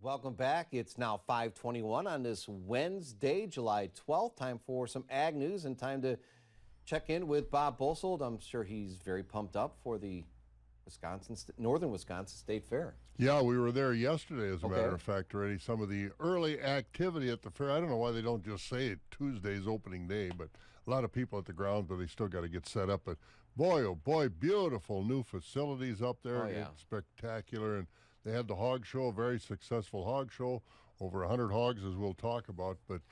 Welcome back. It's now 5:21 on this Wednesday, July 12th. Time for some ag news and time to check in with Bob Bosold. I'm sure he's very pumped up for the Northern Wisconsin State Fair. Yeah, we were there yesterday, as a matter of fact, already. Some of the early activity at the fair. I don't know why they don't just say it Tuesday's opening day, but a lot of people at the ground, but they still got to get set up. But boy, oh boy, beautiful new facilities up there. Oh, yeah. It's spectacular. And they had the hog show, a very successful hog show, over 100 hogs, as we'll talk about. But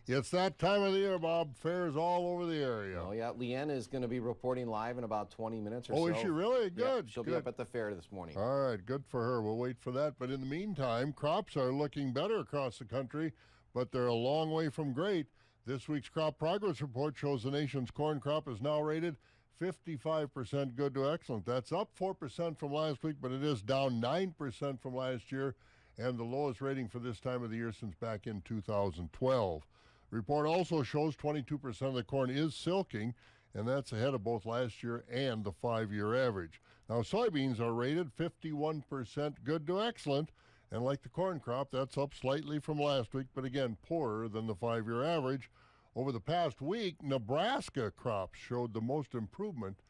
it's that time of the year, Bob. Fairs all over the area. Oh, yeah. Leanne is going to be reporting live in about 20 minutes or so. Oh, is she really? Good. Yeah, she'll good. be up at the fair this morning. All right, good for her. We'll wait for that. But in the meantime, crops are looking better across the country, but they're a long way from great. This week's crop progress report shows the nation's corn crop is now rated 55% good to excellent. That's up 4% from last week, but it is down 9% from last year, and the lowest rating for this time of the year since back in 2012. Report also shows 22% of the corn is silking, and that's ahead of both last year and the 5-year average. Now, soybeans are rated 51% good to excellent, and like the corn crop, that's up slightly from last week, but again, poorer than the 5-year average. Over the past week, Nebraska crops showed the most improvement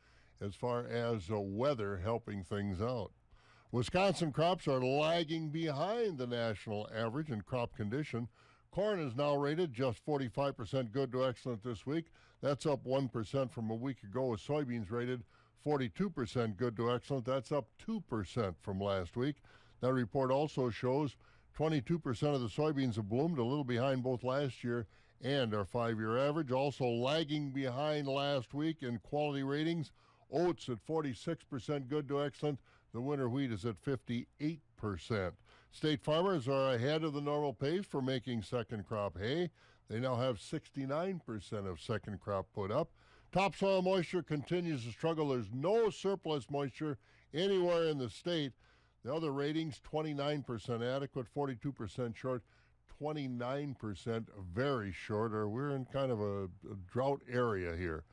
as far as weather helping things out. Wisconsin crops are lagging behind the national average in crop condition. Corn is now rated just 45% good to excellent this week. That's up 1% from a week ago, with soybeans rated 42% good to excellent. That's up 2% from last week. That report also shows 22% of the soybeans have bloomed, a little behind both last year and our 5-year average. Also lagging behind last week in quality ratings, oats at 46% good to excellent. The winter wheat is at 58%. State farmers are ahead of the normal pace for making second crop hay. They now have 69% of second crop put up. Topsoil moisture continues to struggle. There's no surplus moisture anywhere in the state. The other ratings, 29% adequate, 42% short, 29% very short, or we're in kind of a drought area here.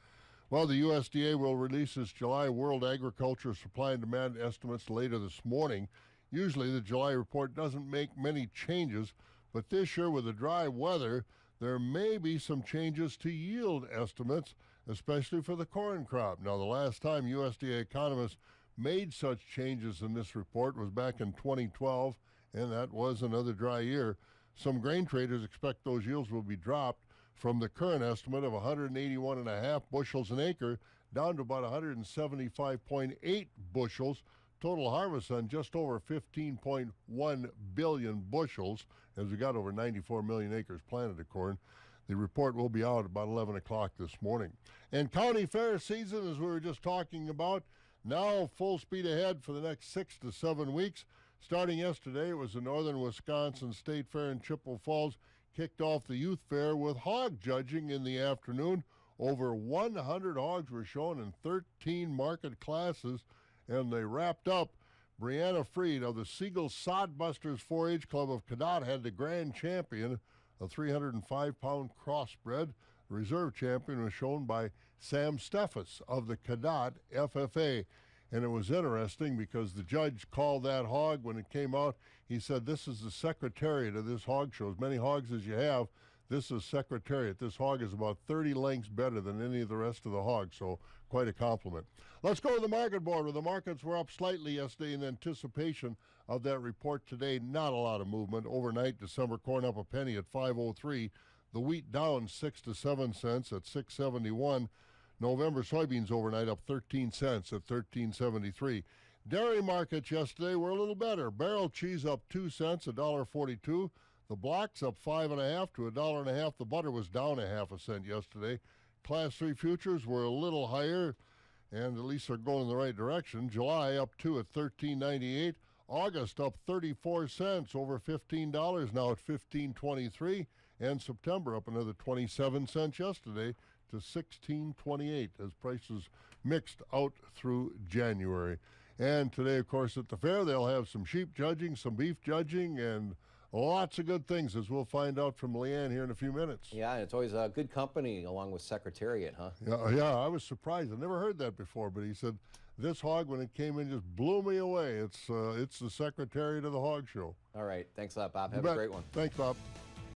Well, the USDA will release its July World Agriculture Supply and Demand estimates later this morning. Usually the July report doesn't make many changes, but this year with the dry weather, there may be some changes to yield estimates, especially for the corn crop. Now, the last time USDA economists made such changes in this report was back in 2012, and that was another dry year. Some grain traders expect those yields will be dropped from the current estimate of 181.5 bushels an acre down to about 175.8 bushels. Total harvest on just over 15.1 billion bushels, as we got over 94 million acres planted of corn. The report will be out about 11 o'clock this morning. And county fair season, as we were just talking about, now full speed ahead for the next 6 to 7 weeks. Starting yesterday, it was the Northern Wisconsin State Fair in Chippewa Falls. Kicked off the youth fair with hog judging in the afternoon. Over 100 hogs were shown in 13 market classes, and they wrapped up. Brianna Freed of the Siegel Sodbusters 4-H Club of Cadott had the grand champion, a 305-pound crossbred. The reserve champion was shown by Sam Steffes of the Cadott FFA. And it was interesting because the judge called that hog when it came out. He said, this is the secretariat of this hog show. As many hogs as you have, this is secretariat. This hog is about 30 lengths better than any of the rest of the hogs, so quite a compliment. Let's go to the market board, where the markets were up slightly yesterday in anticipation of that report today. Not a lot of movement. Overnight, December corn up a penny at 5.03. The wheat down 6 to 7 cents at 6.71. November soybeans overnight up 13 cents at 13.73. Dairy markets yesterday were a little better. Barrel cheese up 2 cents, $1.42. The blocks up 5.5 to $1.50. The butter was down 0.5 cent yesterday. Class 3 futures were a little higher, and at least they're going in the right direction. July up 2 at 13.98. August up 34 cents, over $15 now at 15.23. And September up another 27 cents yesterday to 16.28 as prices mixed out through January. And today, of course, at the fair, they'll have some sheep judging, some beef judging, and lots of good things, as we'll find out from Leanne here in a few minutes. Yeah, it's always a good company along with Secretariat, huh? Yeah, I was surprised. I never heard that before, but he said this hog, when it came in, just blew me away. It's the secretary to the hog show. All right. Thanks a lot, Bob. You Have a bet. great one. Thanks, Bob.